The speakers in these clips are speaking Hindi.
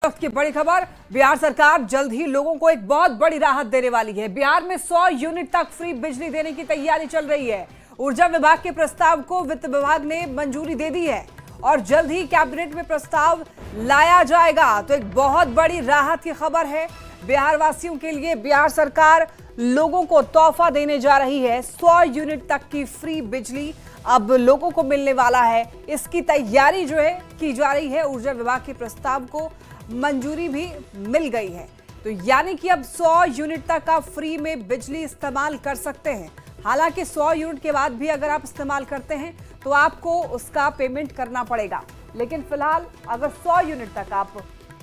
वक्त की बड़ी खबर, बिहार सरकार जल्द ही लोगों को एक बहुत बड़ी राहत देने वाली है। बिहार में 100 यूनिट तक फ्री बिजली देने की तैयारी चल रही है। ऊर्जा विभाग के प्रस्ताव को वित्त विभाग ने मंजूरी दे दी है और जल्द ही कैबिनेट में प्रस्ताव लाया जाएगा। तो एक बहुत बड़ी राहत की खबर है बिहार वासियों के लिए। बिहार सरकार लोगों को तोहफा देने जा रही है। 100 यूनिट तक की फ्री बिजली अब लोगों को मिलने वाला है। इसकी तैयारी जो है की जा रही है। ऊर्जा विभाग के प्रस्ताव को मंजूरी भी मिल गई है। तो यानी कि अब 100 यूनिट तक आप फ्री में बिजली इस्तेमाल कर सकते हैं। हालांकि 100 यूनिट के बाद भी अगर आप इस्तेमाल करते हैं तो आपको उसका पेमेंट करना पड़ेगा, लेकिन फिलहाल अगर 100 यूनिट तक आप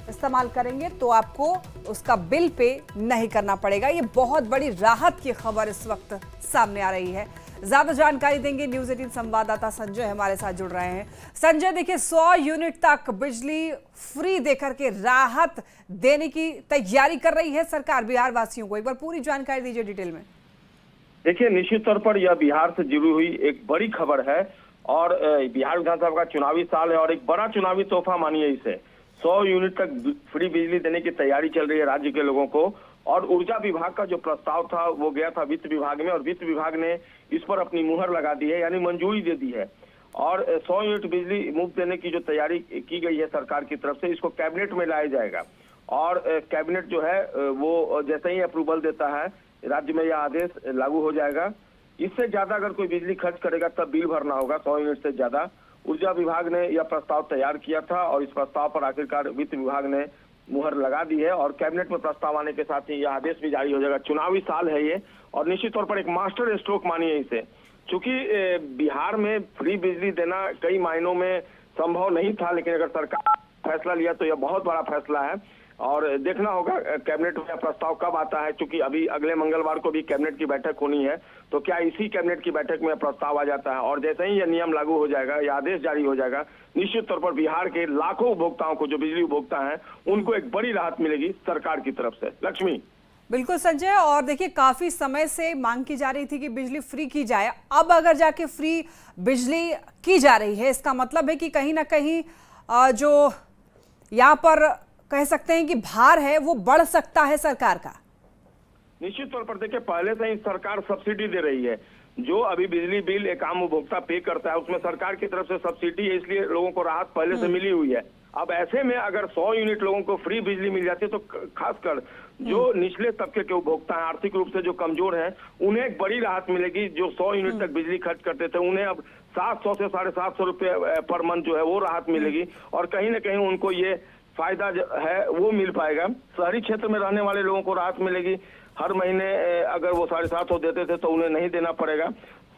इस्तेमाल करेंगे तो आपको उसका बिल पे नहीं करना पड़ेगा। ये बहुत बड़ी राहत की खबर इस वक्त सामने आ रही है। ज्यादा जानकारी देंगे न्यूज़ 18 संवाददाता संजय हमारे साथ जुड़ रहे हैं। संजय, देखिए 100 यूनिट तक बिजली फ्री देकर के राहत देने की तैयारी कर रही है सरकार बिहार वासियों को। एक बार पूरी जानकारी दीजिए डिटेल में। देखिए, निश्चित तौर पर यह बिहार से जुड़ी हुई एक बड़ी खबर है और बिहार विधानसभा का चुनावी साल है और एक बड़ा चुनावी तोहफा मानिए इसे। 100 यूनिट तक फ्री बिजली देने की तैयारी चल रही है राज्य के लोगों को। और ऊर्जा विभाग का जो प्रस्ताव था वो गया था वित्त विभाग में और वित्त विभाग ने इस पर अपनी मुहर लगा दी है, यानी मंजूरी दे दी है। और 100 यूनिट बिजली मुफ्त देने की जो तैयारी की गई है सरकार की तरफ से, इसको कैबिनेट में लाया जाएगा। और कैबिनेट जो है वो जैसे ही अप्रूवल देता है राज्य में यह आदेश लागू हो जाएगा। इससे ज्यादा अगर कोई बिजली खर्च करेगा तब बिल भरना होगा। 100 यूनिट से ज्यादा ऊर्जा विभाग ने यह प्रस्ताव तैयार किया था और इस प्रस्ताव पर आखिरकार वित्त विभाग ने मुहर लगा दी है और कैबिनेट में प्रस्ताव आने के साथ ही यह आदेश भी जारी हो जाएगा। चुनावी साल है ये और निश्चित तौर पर एक मास्टर स्ट्रोक मानिए इसे। चूंकि बिहार में फ्री बिजली देना कई मायनों में संभव नहीं था, लेकिन अगर सरकार फैसला लिया तो यह बहुत बड़ा फैसला है और देखना होगा कैबिनेट में प्रस्ताव कब आता है। चूंकि अभी अगले मंगलवार को भी कैबिनेट की बैठक होनी है, तो क्या इसी कैबिनेट की बैठक में प्रस्ताव आ जाता है और जैसे ही यह नियम लागू हो जाएगा, यह आदेश जारी हो जाएगा, निश्चित तौर पर बिहार के लाखों उपभोक्ताओं को, जो बिजली उपभोक्ता हैं, उनको एक बड़ी राहत मिलेगी सरकार की तरफ से। लक्ष्मी। बिल्कुल संजय, और देखिए काफी समय से मांग की जा रही थी कि बिजली फ्री की जाए। अब अगर जाके फ्री बिजली की जा रही है, इसका मतलब है कि कहीं ना कहीं जो यहाँ पर कह सकते हैं कि भार है वो बढ़ सकता है सरकार का। निश्चित तौर पर देखिए, पहले से ही सरकार सब्सिडी दे रही है। जो अभी बिजली बिल एक आम उपभोक्ता पे करता है उसमें सरकार की तरफ से सब्सिडी है, इसलिए लोगों को राहत पहले से मिली हुई है। अब ऐसे में अगर 100 यूनिट लोगों को फ्री बिजली मिल जाती है तो खासकर जो निचले तबके के उपभोक्ता हैं, आर्थिक रूप से जो कमजोर हैं, उन्हें एक बड़ी राहत मिलेगी। जो 100 यूनिट तक बिजली खर्च करते थे उन्हें अब 700 से 750 रुपये पर मंथ जो है वो राहत मिलेगी और कहीं ना कहीं उनको ये फायदा जो है वो मिल पाएगा। शहरी क्षेत्र में रहने वाले लोगों को राहत मिलेगी। हर महीने अगर वो 750 देते थे तो उन्हें नहीं देना पड़ेगा।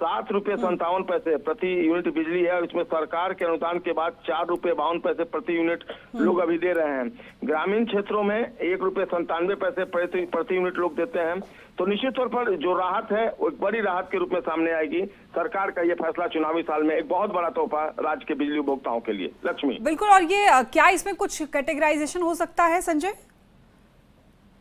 7 रुपये 57 पैसे प्रति यूनिट बिजली है और इसमें सरकार के अनुदान के बाद 4 रुपये 52 पैसे प्रति यूनिट लोग अभी दे रहे हैं। ग्रामीण क्षेत्रों में 1 रुपये 97 पैसे प्रति यूनिट लोग देते हैं। तो निश्चित तौर पर जो राहत है वो एक बड़ी राहत के रूप में सामने आएगी। सरकार का ये फैसला चुनावी साल में एक बहुत बड़ा तोहफा राज्य के बिजली उपभोक्ताओं के लिए। लक्ष्मी। बिल्कुल, और ये क्या इसमें कुछ कैटेगराइजेशन हो सकता है संजय?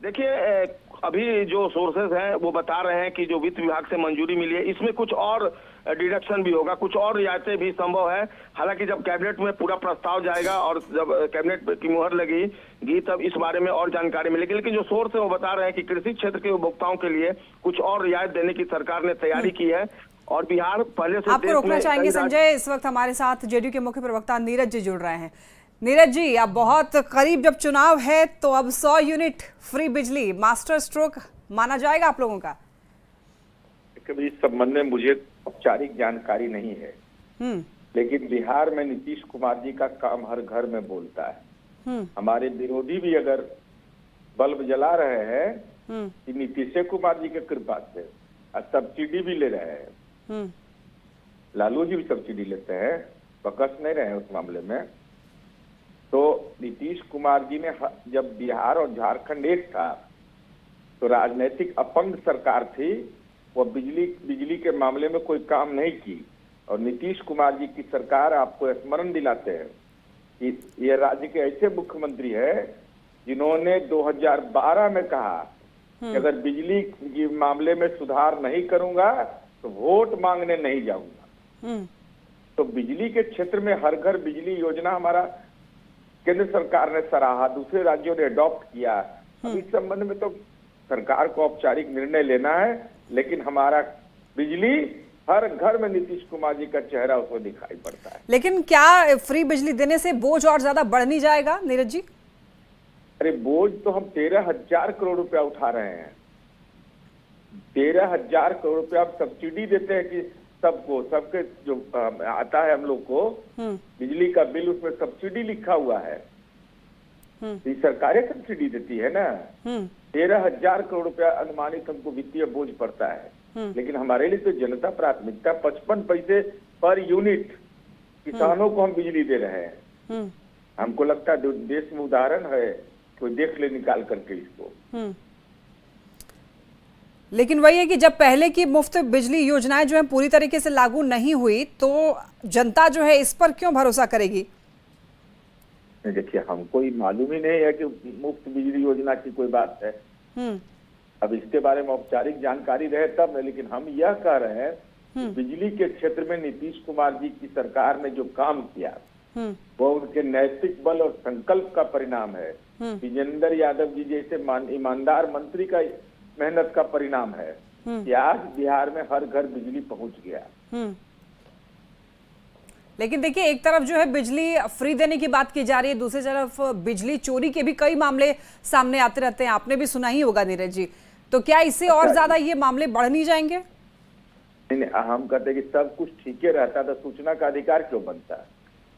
देखिए, अभी जो सोर्सेज हैं वो बता रहे हैं कि जो वित्त विभाग से मंजूरी मिली है इसमें कुछ और डिडक्शन भी होगा, कुछ और रियायतें भी संभव है। हालांकि जब कैबिनेट में पूरा प्रस्ताव जाएगा और जब कैबिनेट की मुहर लगेगी तब इस बारे में और जानकारी मिलेगी। लेकिन जो सोर्स है वो बता रहे हैं कि कृषि क्षेत्र के उपभोक्ताओं के लिए कुछ और रियायत देने की सरकार ने तैयारी की है और बिहार पहले से आपको रोकना चाहेंगे संजय। इस वक्त हमारे साथ जेडीयू के मुख्य प्रवक्ता नीरज जी जुड़ रहे हैं। नीरज जी, अब बहुत करीब जब चुनाव है तो अब 100 यूनिट फ्री बिजली मास्टर स्ट्रोक माना जाएगा आप लोगों का? कभी इस संबंध में मुझे औपचारिक जानकारी नहीं है, लेकिन बिहार में नीतीश कुमार जी का काम हर घर में बोलता है। हमारे विरोधी भी अगर बल्ब जला रहे हैं कि नीतीश कुमार जी की कृपा से सब्सिडी भी ले रहे हैं। लालू जी भी सब्सिडी लेते हैं, बकस नहीं रहे हैं उस मामले में। तो नीतीश कुमार जी ने जब बिहार और झारखंड एक था तो राजनीतिक अपंग सरकार थी, वो बिजली के मामले में कोई काम नहीं की। और नीतीश कुमार जी की सरकार, आपको स्मरण दिलाते हैं कि ये राज्य के ऐसे मुख्यमंत्री है जिन्होंने 2012 में कहा कि अगर बिजली के मामले में सुधार नहीं करूंगा तो वोट मांगने नहीं जाऊंगा। तो बिजली के क्षेत्र में हर घर बिजली योजना हमारा केंद्र सरकार ने सराहा, दूसरे राज्यों ने अडॉप्ट किया। अब इस संबंध में तो सरकार को औपचारिक निर्णय लेना है, लेकिन हमारा बिजली हर घर में नीतीश कुमार जी का चेहरा उसमें दिखाई पड़ता है। लेकिन क्या फ्री बिजली देने से बोझ और ज्यादा बढ़ नहीं जाएगा नीरज जी? अरे बोझ तो हम 13,000 करोड़ रुपया उठा रहे हैं। 13,000 करोड़ रुपया आप सब्सिडी देते हैं कि सबको, सबके जो आता है हम लोग को बिजली का बिल, उसमें सब्सिडी लिखा हुआ है। ये सरकारें सब्सिडी देती है ना। 13,000 करोड़ रुपया अनुमानित हमको वित्तीय बोझ पड़ता है। लेकिन हमारे लिए तो जनता प्राथमिकता 55 पैसे पर यूनिट किसानों को हम बिजली दे रहे हैं। हमको लगता है देश में उदाहरण है, कोई देख ले निकाल करके इसको। लेकिन वही है कि जब पहले की मुफ्त बिजली योजनाएं जो है पूरी तरीके से लागू नहीं हुई, तो जनता जो है इस पर क्यों भरोसा करेगी? देखिए, हमको ये मालूम ही नहीं है कि मुफ्त बिजली योजना की कोई बात है। अब इसके बारे में औपचारिक जानकारी रहे तब न, लेकिन हम यह कह रहे हैं कि बिजली के क्षेत्र में नीतीश कुमार जी की सरकार ने जो काम किया वो उनके नैतिक बल और संकल्प का परिणाम है। विजेंद्र यादव जी जैसे ईमानदार मंत्री का मेहनत का परिणाम है कि आज बिहार में हर घर बिजली पहुंच गया। लेकिन देखिए, एक तरफ जो है बिजली फ्री देने की बात की जा रही है, दूसरी तरफ बिजली चोरी के भी कई मामले सामने आते रहते हैं। आपने भी सुना ही होगा नीरज जी। तो क्या इससे और ज्यादा ये मामले बढ़ नहीं जाएंगे? नहीं, हम कहते हैं कि सब कुछ ठीक ही रहता तो सूचना का अधिकार क्यों बनता है,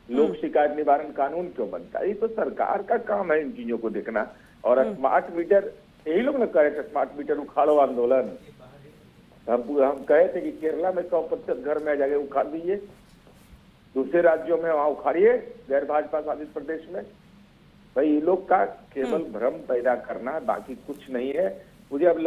लोक शिकायत निवारण कानून क्यों बनता है? ये तो सरकार का काम है इन चीजों को देखना। और स्मार्ट मीटर, यही लोग न कहे थे स्मार्ट मीटर उखाड़ो आंदोलन। हम कहे थे कि केरला में 100% घर में जाके उखाड़ दीजिए, दूसरे राज्यों में वहां उखाड़िए, गैर भाजपा शासित प्रदेश में। भाई ये लोग का केवल भ्रम पैदा करना है, बाकी कुछ नहीं है। मुझे अब